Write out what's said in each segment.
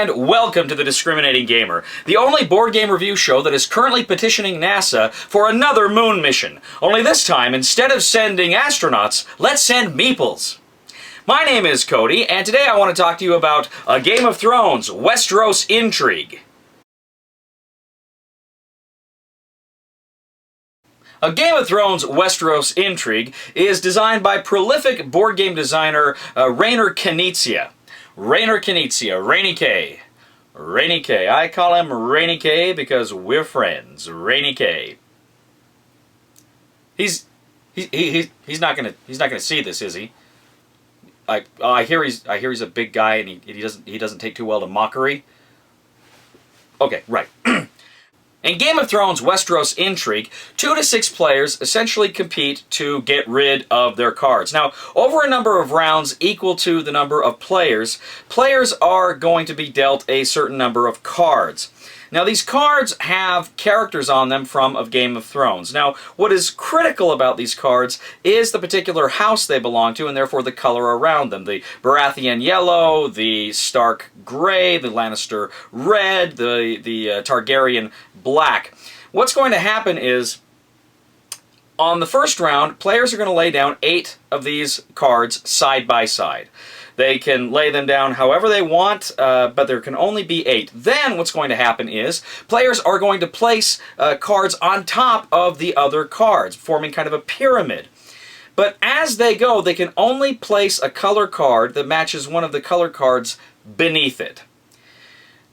and welcome to The Discriminating Gamer, the only board game review show that is currently petitioning NASA for another moon mission. Only this time, instead of sending astronauts, let's send meeples. My name is Cody, and today I want to talk to you about A Game of Thrones, Westeros Intrigue. A Game of Thrones Westeros Intrigue is designed by prolific board game designer Rainer Knizia. Rainy K. Rainy K. I call him Rainy K because we're friends. Rainy K. He's not gonna see this, is he? I hear he's a big guy and he doesn't take too well to mockery. Okay, right. In Game of Thrones Westeros Intrigue, 2 to 6 players essentially compete to get rid of their cards. Now, over a number of rounds equal to the number of players, players are going to be dealt a certain number of cards. Now, these cards have characters on them from A Game of Thrones. Now, what is critical about these cards is the particular house they belong to, and therefore the color around them. The Baratheon yellow, the Stark gray, the Lannister red, the Targaryen black. What's going to happen is, on the first round, players are going to lay down 8 of these cards side by side. They can lay them down however they want, but there can only be 8. Then what's going to happen is players are going to place cards on top of the other cards, forming kind of a pyramid. But as they go, they can only place a color card that matches one of the color cards beneath it.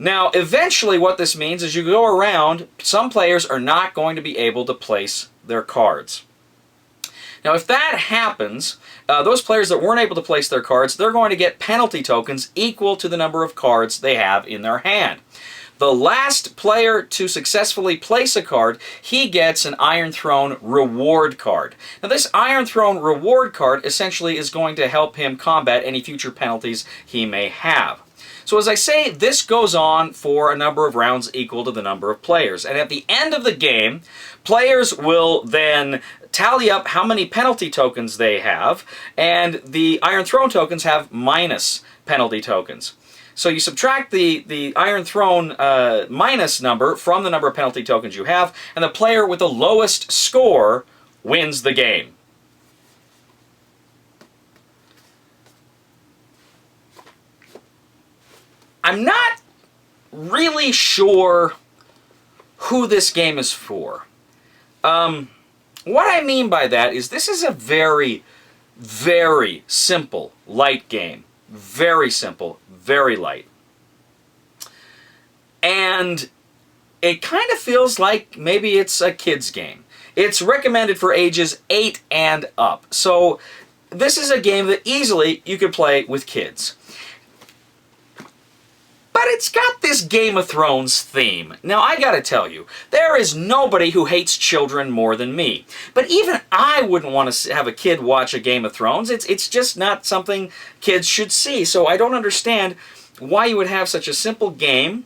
Now, eventually what this means is you go around, some players are not going to be able to place their cards. Now, if that happens, those players that weren't able to place their cards, they're going to get penalty tokens equal to the number of cards they have in their hand. The last player to successfully place a card, he gets an Iron Throne reward card. Now, this Iron Throne reward card essentially is going to help him combat any future penalties he may have. So as I say, this goes on for a number of rounds equal to the number of players. And at the end of the game, players will then tally up how many penalty tokens they have, and the Iron Throne tokens have minus penalty tokens. So you subtract the Iron Throne minus number from the number of penalty tokens you have, and the player with the lowest score wins the game. I'm not really sure who this game is for. What I mean by that is this is a very, very simple, light game. Very simple, very light. And it kind of feels like maybe it's a kid's game. It's recommended for ages 8 and up. So this is a game that easily you could play with kids. But it's got this Game of Thrones theme. Now, I gotta tell you, there is nobody who hates children more than me. But even I wouldn't want to have a kid watch a Game of Thrones. It's just not something kids should see. So I don't understand why you would have such a simple game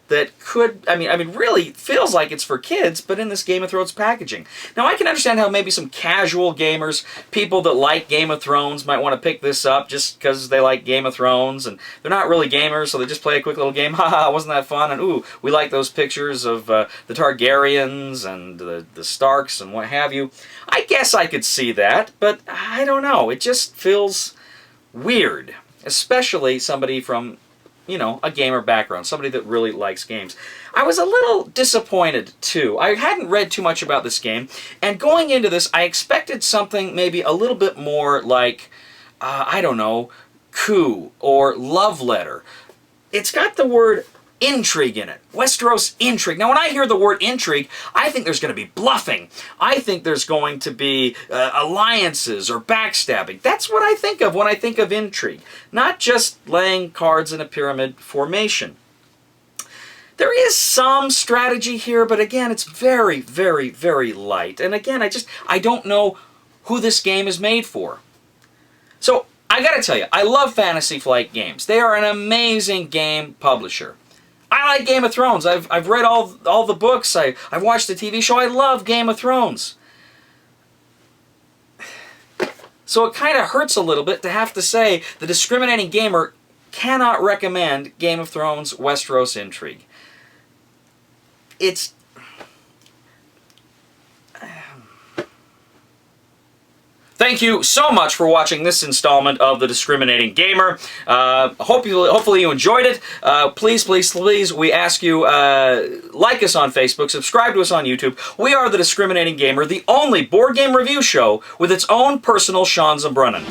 that could, I mean, really feels like it's for kids, but in this Game of Thrones packaging. Now, I can understand how maybe some casual gamers, people that like Game of Thrones, might want to pick this up just because they like Game of Thrones, and they're not really gamers, so they just play a quick little game. Haha, wasn't that fun? And ooh, we like those pictures of the Targaryens and the Starks and what have you. I guess I could see that, but I don't know. It just feels weird, especially somebody from, you know, a gamer background, somebody that really likes games. I was a little disappointed, too. I hadn't read too much about this game, and going into this, I expected something maybe a little bit more like, I don't know, coup or love letter. It's got the word intrigue in it. Westeros Intrigue. Now, when I hear the word intrigue, I think there's going to be bluffing. I think there's going to be alliances or backstabbing. That's what I think of when I think of intrigue. Not just laying cards in a pyramid formation. There is some strategy here, but again, it's very, very, very light. And again, I don't know who this game is made for. So, I gotta tell you, I love Fantasy Flight Games. They are an amazing game publisher. I like Game of Thrones. I've read all the books. I've watched the TV show. I love Game of Thrones. So it kind of hurts a little bit to have to say the discriminating gamer cannot recommend Game of Thrones Westeros Intrigue. It's... Thank you so much for watching this installment of The Discriminating Gamer. Hopefully you enjoyed it. Please, please, please, we ask you, like us on Facebook, subscribe to us on YouTube. We are The Discriminating Gamer, the only board game review show with its own personal Sean Zabrunnen.